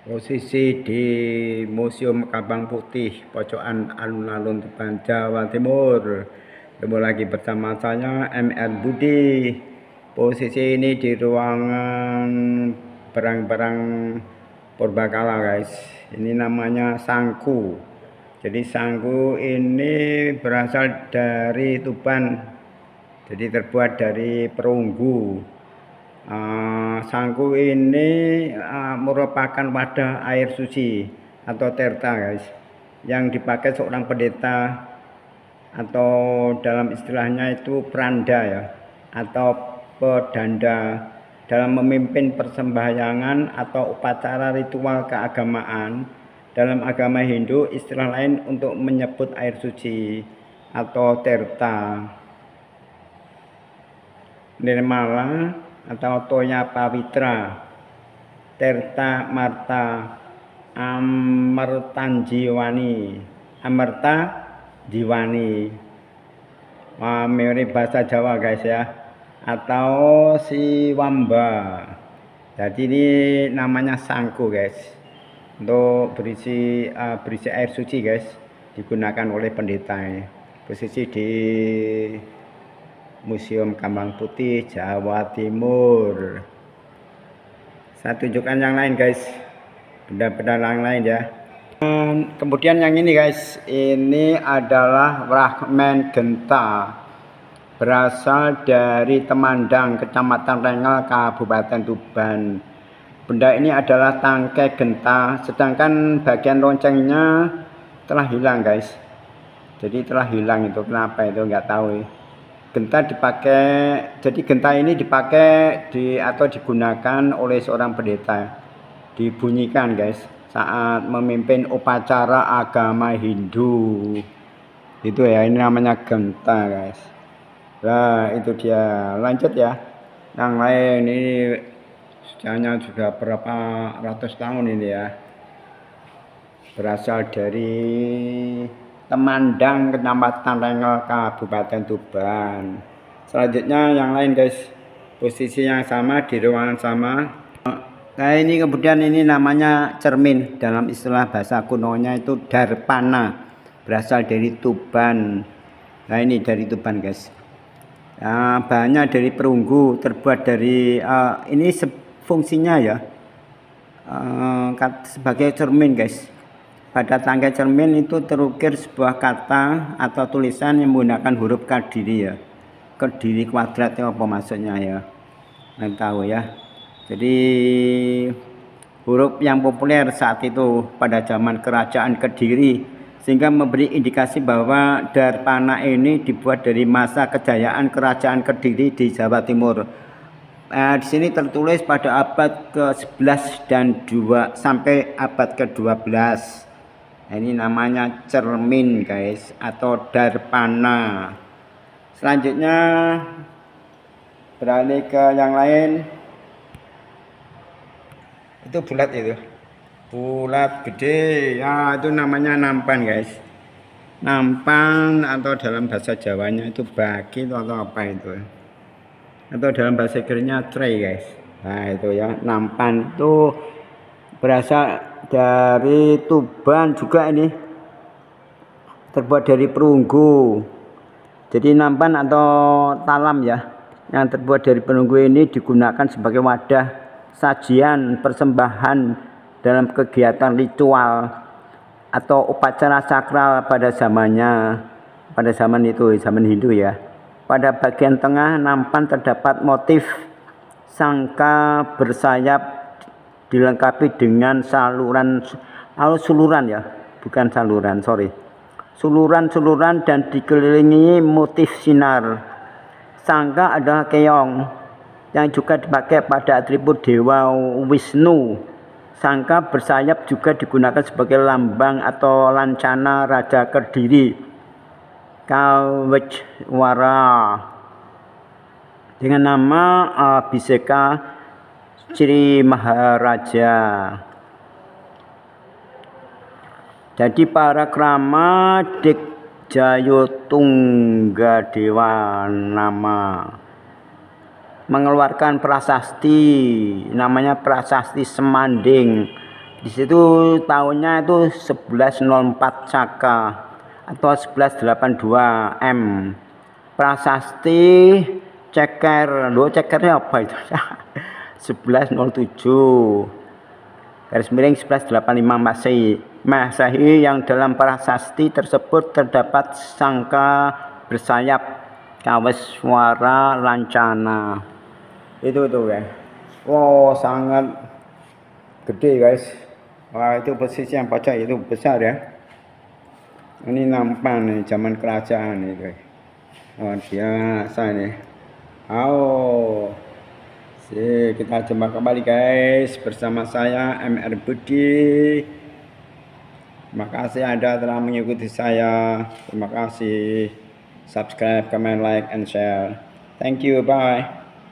Posisi di Museum Kembang Putih, pojokan alun-alun Tuban, Jawa Timur. Ketemu lagi bersama saya MR Budi. Posisi ini di ruangan barang-barang purbakala, guys. Ini namanya sangku. Jadi sangku ini berasal dari Tuban. Jadi terbuat dari perunggu. Sangku ini merupakan wadah air suci atau terta, guys, yang dipakai seorang pendeta atau dalam istilahnya itu peranda ya, atau pedanda dalam memimpin persembahyangan atau upacara ritual keagamaan. Dalam agama Hindu, istilah lain untuk menyebut air suci atau terta. Nirmala atau Toya Pawitra, Terta Marta, Amertanjiwani, Amerta Jiwani. Mirip bahasa Jawa, guys ya, atau Siwamba. Jadi ini namanya sangku, guys, untuk berisi air suci, guys, digunakan oleh pendeta ini. Posisi di Museum Kembang Putih, Jawa Timur. Saya tunjukkan yang lain, guys, benda-benda yang lain ya. Kemudian yang ini, guys, ini adalah fragmen genta berasal dari Temandang, Kecamatan Rengel, Kabupaten Tuban. Benda ini adalah tangkai genta, sedangkan bagian loncengnya telah hilang, guys. Jadi telah hilang, itu kenapa itu nggak tahu ya. Genta dipakai, jadi genta ini dipakai atau digunakan oleh seorang pendeta, dibunyikan, guys, saat memimpin upacara agama Hindu. Itu ya, ini namanya genta, guys. Nah, itu dia. Lanjut ya. Yang lain ini sejarahnya sudah berapa ratus tahun ini ya. Berasal dari Temandang, Kecamatan Rengel, Kabupaten Tuban. Selanjutnya yang lain, guys, posisi yang sama di ruangan sama. Nah, ini kemudian ini namanya cermin, dalam istilah bahasa kunonya itu darpana, berasal dari Tuban. Nah, ini dari Tuban, guys. Nah, bahannya dari perunggu, terbuat dari ini fungsinya ya sebagai cermin, guys. Pada tangkai cermin itu terukir sebuah kata atau tulisan yang menggunakan huruf Kediri ya. Kediri kuadrat ya, apa maksudnya ya, nggak tahu ya. Jadi huruf yang populer saat itu pada zaman kerajaan Kediri, sehingga memberi indikasi bahwa darpana ini dibuat dari masa kejayaan kerajaan Kediri di Jawa Timur. Di sini tertulis pada abad ke-11 dan 2 sampai abad ke-12. Ini namanya cermin, guys, atau darpana. Selanjutnya beralih ke yang lain. Itu bulat, itu bulat gede ya, itu namanya nampan, guys. Nampan atau dalam bahasa Jawanya itu bagi atau apa itu, atau dalam bahasa Inggrisnya tray, guys. Nah, itu ya, nampan itu berasal dari Tuban juga, ini terbuat dari perunggu. Jadi nampan atau talam ya, yang terbuat dari perunggu ini digunakan sebagai wadah sajian persembahan dalam kegiatan ritual atau upacara sakral pada zamannya, pada zaman itu, zaman Hindu ya. Pada bagian tengah nampan terdapat motif sangka bersayap dilengkapi dengan suluran ya, bukan saluran, sorry, suluran dan dikelilingi motif sinar. Sangka adalah keong yang juga dipakai pada atribut dewa Wisnu. Sangka bersayap juga digunakan sebagai lambang atau lancana Raja Kediri Kawecwara dengan nama Abhiseka Sri Maharaja. Jadi para krama Digjayotunggadewa nama mengeluarkan prasasti, namanya prasasti Semanding, Di situ tahunnya itu 1104 Saka atau 1182 M. Prasasti ceker, lo cekernya apa itu? 1107 garis miring 1185 Masehi yang dalam prasasti tersebut terdapat sangka bersayap Kaweswara Lancana. Itu tuh ya. Wow, sangat gede guys. Wah, itu posisi yang pojok itu besar ya. Ini nampan nih zaman kerajaan nih guys. Oh, biasa nih. Oh, kita jumpa kembali guys bersama saya MR Budi. Terima kasih Anda telah mengikuti saya. Terima kasih. Subscribe, comment, like, and share. Thank you. Bye.